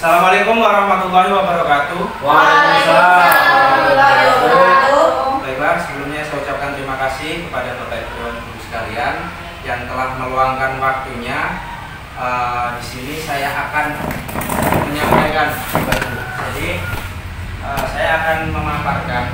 Assalamualaikum warahmatullahi wabarakatuh. Waalaikumsalam warahmatullahi wabarakatuh. Baiklah, sebelumnya saya ucapkan terima kasih kepada Bapak Ibu dan Ibu sekalian yang telah meluangkan waktunya. Di sini saya akan menyampaikan. Jadi saya akan memaparkan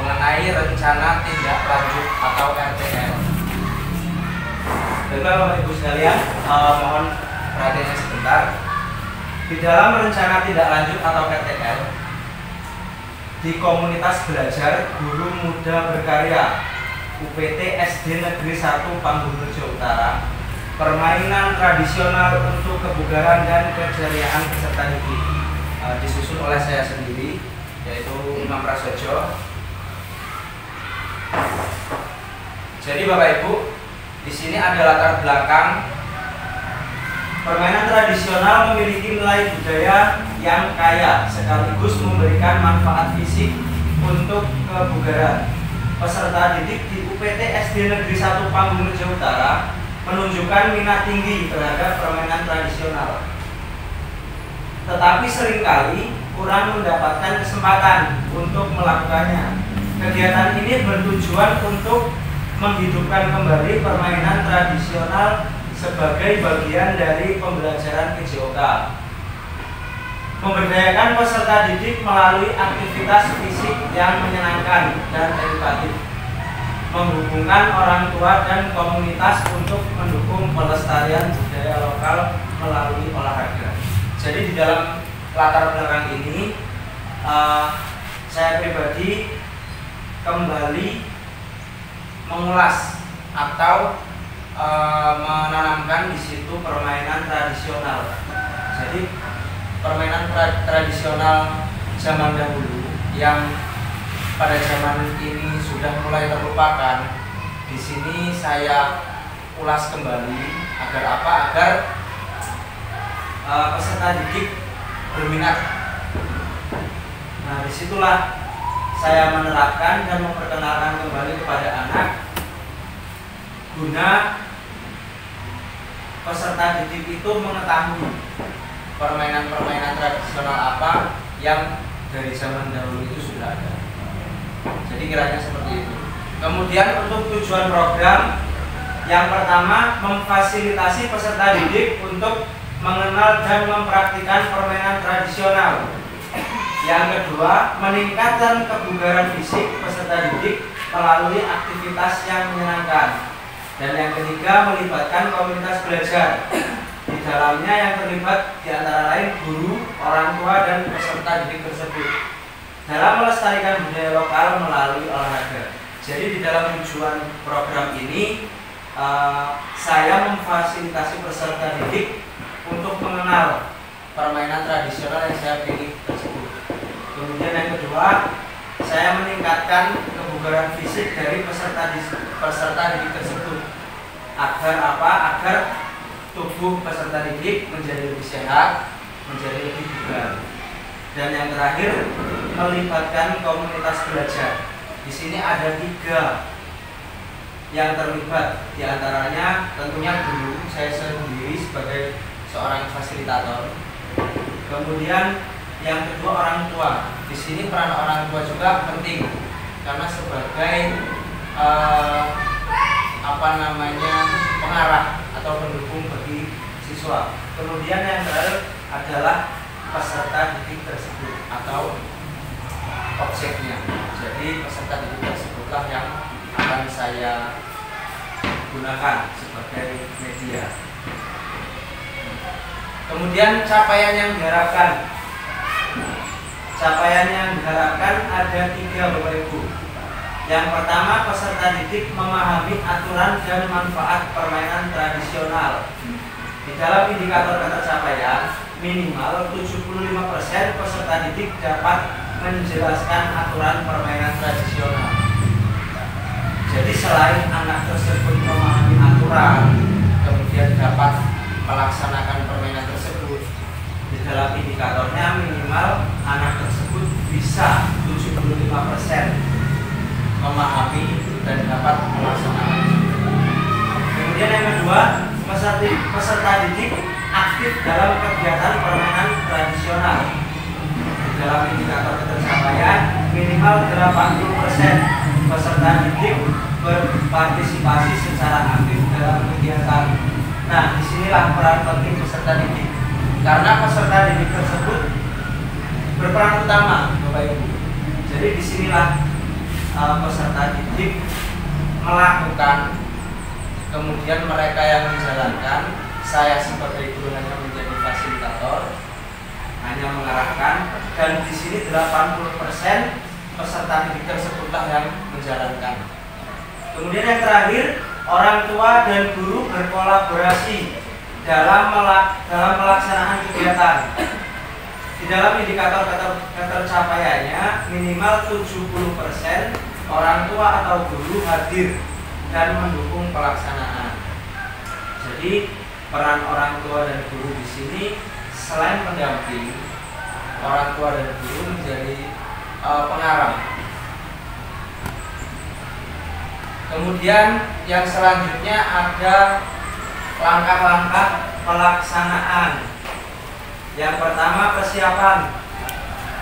mengenai rencana tindak lanjut atau RTL. Baiklah Bapak Ibu sekalian, mohon perhatiannya sebentar. Di dalam rencana tindak lanjut atau RTL di komunitas belajar Guru Muda Berkarya UPT SD Negeri 1 Panggung-Rejo Utara, permainan tradisional untuk kebugaran dan keceriaan peserta didik disusun oleh saya sendiri, yaitu Imam Prasojo. Jadi Bapak Ibu, di sini ada latar belakang. Permainan tradisional memiliki nilai budaya yang kaya sekaligus memberikan manfaat fisik untuk kebugaran. Peserta didik di UPT SD Negeri 1 Panggung-Rejo Utara menunjukkan minat tinggi terhadap permainan tradisional, tetapi seringkali kurang mendapatkan kesempatan untuk melakukannya. Kegiatan ini bertujuan untuk menghidupkan kembali permainan tradisional sebagai bagian dari pembelajaran PJOK, memberdayakan peserta didik melalui aktivitas fisik yang menyenangkan dan edukatif, menghubungkan orang tua dan komunitas untuk mendukung pelestarian budaya lokal melalui olahraga. Jadi di dalam latar belakang ini saya pribadi kembali mengulas atau menanamkan di situ permainan tradisional. Jadi permainan tradisional zaman dahulu yang pada zaman ini sudah mulai terlupakan. Di sini saya ulas kembali agar apa? Agar peserta didik berminat. Nah, disitulah saya menerapkan dan memperkenalkan kembali kepada anak guna peserta didik itu mengetahui permainan-permainan tradisional apa yang dari zaman dahulu itu sudah ada. Jadi kiranya seperti itu. Kemudian untuk tujuan program, yang pertama memfasilitasi peserta didik untuk mengenal dan mempraktikkan permainan tradisional. Yang kedua, meningkatkan kebugaran fisik peserta didik melalui aktivitas yang menyenangkan. Dan yang ketiga, melibatkan komunitas belajar. Di dalamnya yang terlibat di antara lain guru, orang tua, dan peserta didik tersebut dalam melestarikan budaya lokal melalui olahraga. Jadi di dalam tujuan program ini saya memfasilitasi peserta didik untuk mengenal permainan tradisional yang saya pilih tersebut. Kemudian yang kedua, saya meningkatkan kebugaran fisik dari peserta didik tersebut agar apa? Agar tubuh peserta didik menjadi lebih sehat, menjadi lebih bugar. Dan yang terakhir, melibatkan komunitas belajar. Di sini ada 3 yang terlibat, di antaranya tentunya guru, saya sendiri sebagai seorang fasilitator. Kemudian yang kedua, orang tua. Di sini peran orang tua juga penting karena sebagai pengarah atau pendukung bagi siswa. Kemudian yang terakhir adalah peserta didik tersebut atau objeknya. Jadi peserta didik tersebutlah yang akan saya gunakan sebagai media. Kemudian capaian yang diharapkan. Capaian yang diharapkan ada 3 Bapak Ibu. Yang pertama, peserta didik memahami aturan dan manfaat permainan tradisional. Di dalam indikator kata capaian, minimal 75% peserta didik dapat menjelaskan aturan permainan tradisional. Jadi selain anak tersebut memahami aturan, kemudian dapat melaksanakan permainan tersebut, di dalam indikatornya minimal anak tersebut bisa 75% memahami dan dapat melaksanakan. Kemudian yang kedua, peserta didik aktif dalam kegiatan permainan sempurna. Di dalam indikator ketercapaian minimal 80% peserta didik berpartisipasi secara aktif dalam kegiatan. Nah, disinilah peran penting peserta didik, karena peserta didik tersebut berperan utama, Bapak Ibu. Jadi disinilah peserta didik melakukan, kemudian mereka yang menjalankan. Saya sebagai guru hanya menjadi fasilitator, hanya mengarahkan, dan di sini 80% peserta didik tersebutlah yang menjalankan. Kemudian yang terakhir, orang tua dan guru berkolaborasi dalam pelaksanaan kegiatan. Di dalam indikator ketercapaiannya minimal 70% orang tua atau guru hadir dan mendukung pelaksanaan. Jadi peran orang tua dan guru di sini selain pendamping, orang tua dan guru menjadi pengarah. Kemudian yang selanjutnya ada langkah-langkah pelaksanaan. Yang pertama, persiapan.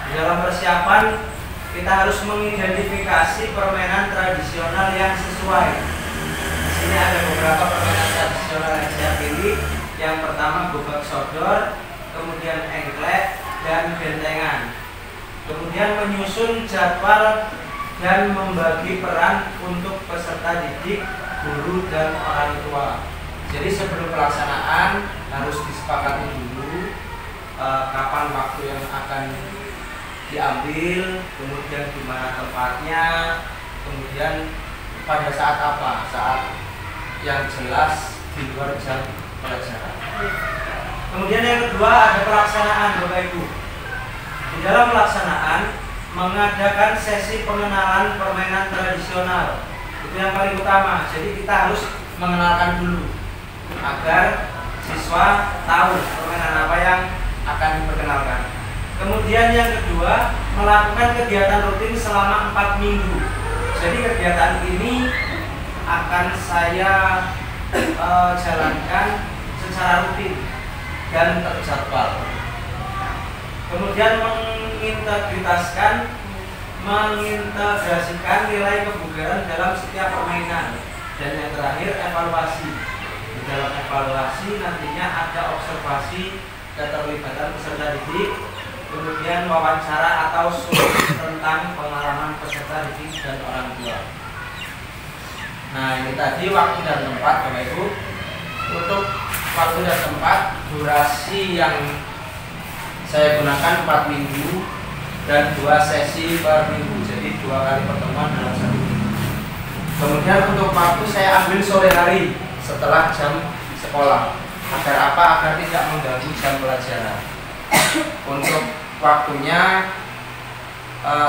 Di dalam persiapan kita harus mengidentifikasi permainan tradisional yang sesuai. Di sini ada beberapa permainan tradisional yang saya pilih. Yang pertama gobak sodor, kemudian engklek, dan bentengan. Kemudian menyusun jadwal dan membagi peran untuk peserta didik, guru, dan orang tua. Jadi sebelum pelaksanaan harus disepakati dulu kapan waktu yang akan diambil, kemudian di mana tempatnya, kemudian pada saat apa, saat yang jelas di luar jam pelajaran. Kemudian yang kedua ada pelaksanaan, Bapak Ibu. Di dalam pelaksanaan mengadakan sesi pengenalan permainan tradisional, itu yang paling utama. Jadi kita harus mengenalkan dulu agar siswa tahu permainan apa yang akan diperkenalkan. Kemudian yang kedua, melakukan kegiatan rutin selama 4 minggu. Jadi kegiatan ini akan saya jalankan secara rutin dan terjadwal. Kemudian mengintegrasikan nilai kebugaran dalam setiap permainan. Dan yang terakhir, evaluasi. Di dalam evaluasi nantinya ada observasi keterlibatan peserta didik, kemudian wawancara atau survei tentang pengalaman peserta didik dan orang tua. Nah, ini tadi waktu dan tempat, Bapak Ibu. Untuk waktu dan tempat, durasi yang saya gunakan 4 minggu dan 2 sesi per minggu, jadi 2 kali pertemuan dalam 1 minggu. Kemudian untuk waktu saya ambil sore hari setelah jam sekolah. Agar apa? Agar tidak mengganggu jam pelajaran. Untuk waktunya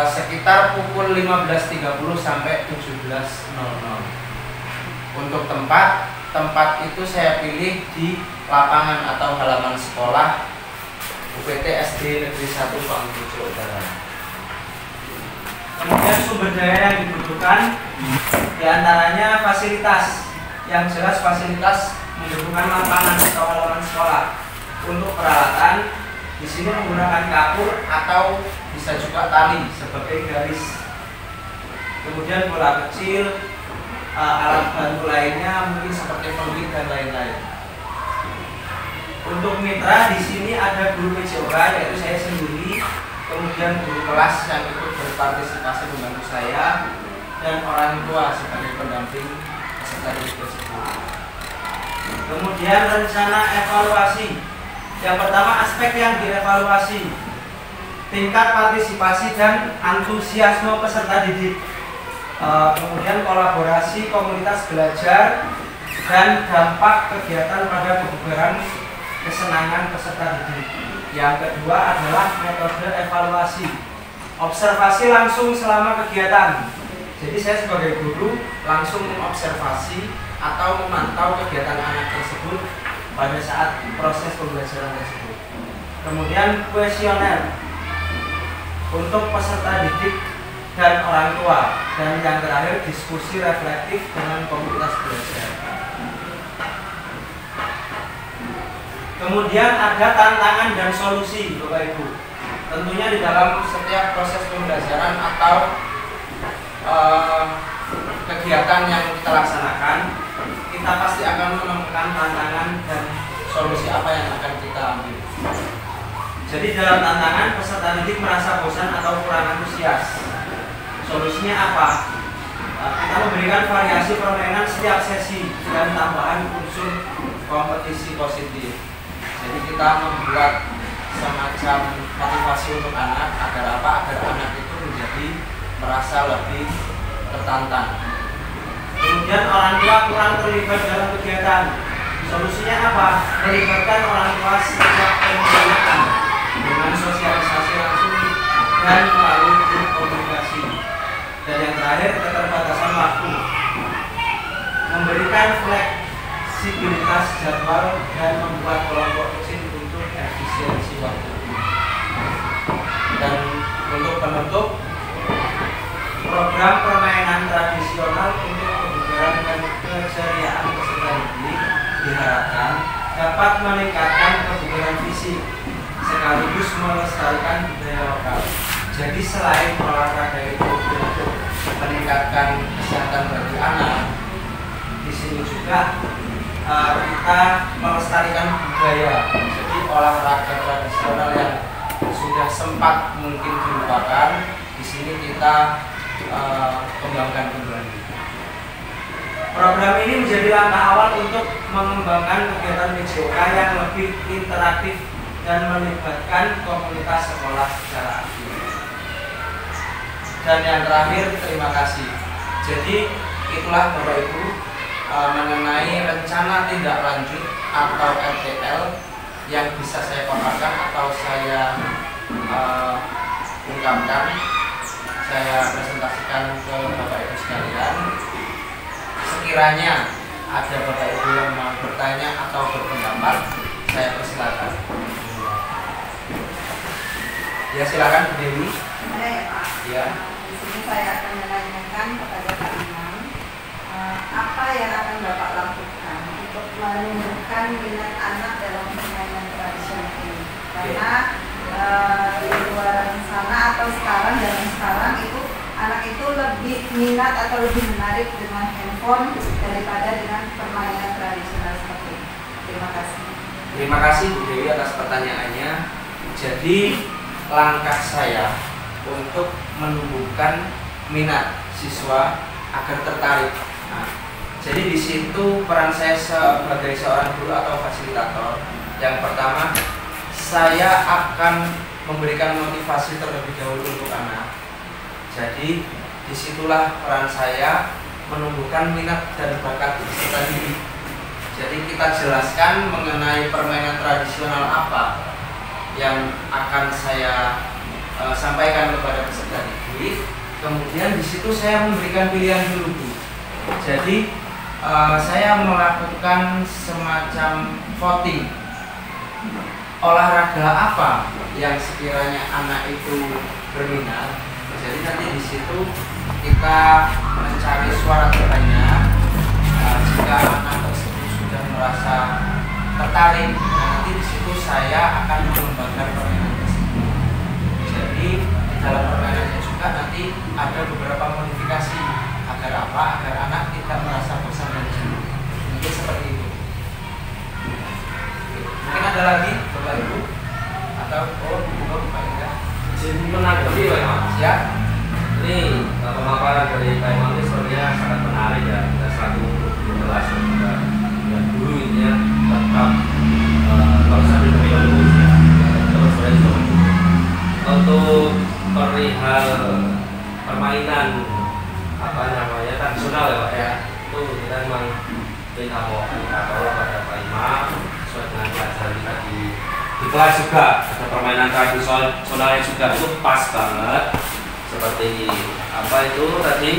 sekitar pukul 15.30 sampai 17.00. Untuk tempat itu saya pilih di lapangan atau halaman sekolah UPT SD Negeri 1 Panggung Utara. Kemudian sumber daya yang dibutuhkan diantaranya fasilitas. Yang jelas fasilitas membutuhkan lapangan atau halaman sekolah. Untuk peralatan di sini menggunakan kapur atau bisa juga tali sebagai garis. Kemudian bola kecil, alat bantu lainnya mungkin seperti peluit dan lain-lain. Untuk mitra di sini ada guru PJOK yaitu saya sendiri, kemudian guru kelas yang ikut berpartisipasi membantu saya, dan orang tua sebagai pendamping peserta didik tersebut. Kemudian rencana evaluasi. Yang pertama, aspek yang dievaluasi, tingkat partisipasi dan antusiasme peserta didik. Kemudian kolaborasi komunitas belajar dan dampak kegiatan pada kebugaran kesenangan peserta didik. Yang kedua adalah metode evaluasi, observasi langsung selama kegiatan. Jadi saya sebagai guru langsung mengobservasi atau memantau kegiatan anak tersebut pada saat proses pembelajaran tersebut. Kemudian kuesioner untuk peserta didik dan orang tua. Dan yang terakhir diskusi reflektif dengan komunitas belajar. Kemudian ada tantangan dan solusi, Bapak Ibu. tentunya di dalam setiap proses pembelajaran atau kegiatan yang kita laksanakan, kita pasti akan menemukan tantangan dan solusi apa yang akan kita ambil. Jadi dalam tantangan, peserta didik merasa bosan atau kurang antusias. Solusinya apa? Kita memberikan variasi permainan setiap sesi dan tambahan unsur kompetisi positif. Jadi kita membuat semacam motivasi untuk anak agar apa? Agar anak itu menjadi merasa lebih tertantang. Kemudian orang tua kurang terlibat dalam kegiatan. Solusinya apa? Melibatkan orang tua sejak pembinaan dengan sosialisasi langsung dan melalui grup komunikasi. Dan yang terakhir, keterbatasan waktu. Memberikan fleksibilitas jadwal dan membuat kelompok kecil untuk efisiensi waktu. Dan untuk penutup, program permainan tradisional untuk kebugaran dan keceriaan peserta didik diharapkan dapat meningkatkan kebugaran fisik sekaligus melestarikan budaya lokal. Jadi selain olahraga itu untuk meningkatkan kesehatan bagi anak, di sini juga kita melestarikan budaya. Jadi olahraga tradisional yang sudah sempat mungkin dilupakan, di sini kita kembangkan kembali. Program ini menjadi langkah awal untuk mengembangkan kegiatan PJOK yang lebih interaktif dan melibatkan komunitas sekolah secara aktif. Dan yang terakhir, terima kasih. Jadi itulah Bapak Ibu mengenai rencana tindak lanjut atau RTL yang bisa saya paparkan atau saya ungkapkan, saya presentasikan ke Bapak Ibu sekalian. Sekiranya ada Bapak Ibu yang mau bertanya atau berpendapat, saya persilakan. Ya, silakan Bu Dewi. Ya, Pak. Ya. Di sini saya akan menanyakan kepada Pak Imam, apa yang akan Bapak lakukan untuk menumbuhkan minat anak dalam permainan tradisional ini? Karena di luar sana atau zaman sekarang itu anak itu lebih minat atau lebih menarik dengan handphone daripada dengan permainan tradisional seperti ini. Terima kasih. Terima kasih Bu Dewi atas pertanyaannya. Jadi langkah saya untuk menumbuhkan minat siswa agar tertarik. Nah, jadi di situ peran saya sebagai seorang guru atau fasilitator. Yang pertama, saya akan memberikan motivasi terlebih dahulu untuk anak. Jadi disitulah peran saya menumbuhkan minat dan bakat peserta didik. Jadi kita jelaskan mengenai permainan tradisional apa yang akan saya sampaikan kepada peserta didik. Kemudian di situ saya memberikan pilihan dulu, Bu. Jadi saya melakukan semacam voting. Olahraga apa yang sekiranya anak itu berminat. Jadi nanti di situ kita mencari suara terbanyak. Jika anak tersebut sudah merasa tertarik, nanti di situ saya akan mengembangkan permainan tersebut. Jadi di dalam permainannya juga nanti ada beberapa modifikasi agar apa? Agar anak tidak merasa bosan dan jenuh. Mungkin seperti itu. Mungkin ada lagi Bapak Ibu atau Pak Ida? Jadi menanggapi Pak Imam. Ya. Ini pemaparan dari Pak Imam ini sebenarnya sangat menarik ya. Kita selalu jelas dan guru ini ya tetap kalau sambil terus ya terus untuk perihal permainan apa namanya tradisional ya Pak ya, itu kita memang kita mau kalau pada Pak Imam sesuai dengan pelajaran kita di kelas juga ada permainan tradisionalnya juga, itu pas banget seperti apa itu tadi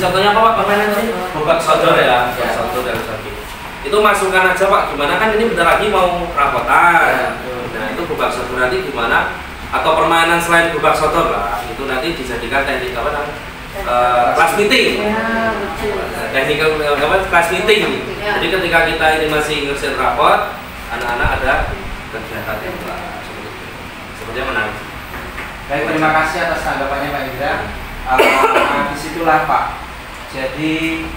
contohnya apa Pak permainan tadi? Bobak sodor ya, bobak sodor dan sebagainya. Itu masukkan aja Pak, gimana kan ini bentar lagi mau rapotan. Nah itu bobak sodor nanti gimana? Atau permainan selain bobak sodor lah, itu nanti dijadikan teknik apa namanya? Kelas meeting. Teknik apa? Kelas meeting. Jadi ketika kita ini masih ngerjain rapot, anak-anak ada kegiatan yang seperti itu. Sepertinya menarik. Baik, terima kasih atas tanggapannya Pak Indra. Disitulah Pak. Jadi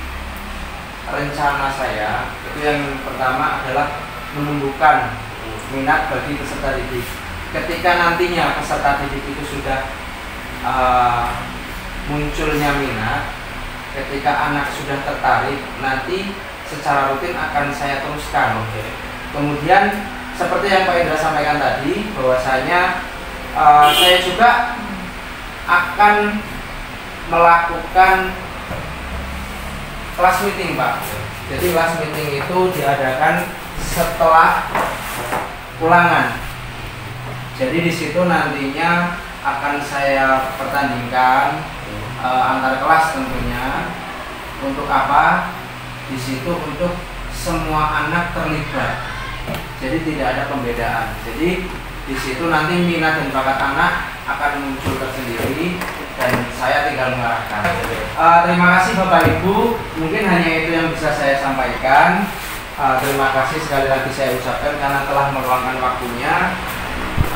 rencana saya itu yang pertama adalah menumbuhkan minat bagi peserta didik. Ketika nantinya peserta didik itu sudah munculnya minat, ketika anak sudah tertarik, nanti secara rutin akan saya teruskan. Kemudian seperti yang Pak Indra sampaikan tadi, bahwasanya saya juga akan melakukan kelas meeting Pak. Jadi kelas meeting itu diadakan setelah ulangan. Jadi di situ nantinya akan saya pertandingkan antar kelas tentunya. Untuk apa? Di situ untuk semua anak terlibat. Jadi tidak ada pembedaan. Jadi di situ nanti minat dan bakat anak akan muncul tersendiri dan saya tinggal mengarahkan. Terima kasih Bapak Ibu. Mungkin hanya itu yang bisa saya sampaikan. Terima kasih sekali lagi saya ucapkan karena telah meluangkan waktunya.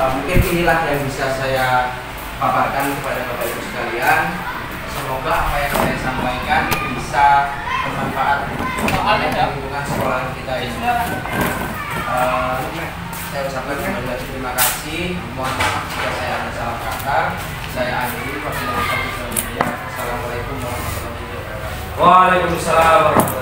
Mungkin inilah yang bisa saya paparkan kepada Bapak Ibu sekalian. Semoga apa yang saya sampaikan bisa bermanfaat untuk lingkungan sekolah kita ini. Saya ucapkan kembali lagi terima kasih. Mohon maaf jika saya ada salah kata. Saya akhiri. Wassalamualaikum warahmatullahi wabarakatuh. Waalaikumsalam warahmatullahi wabarakatuh.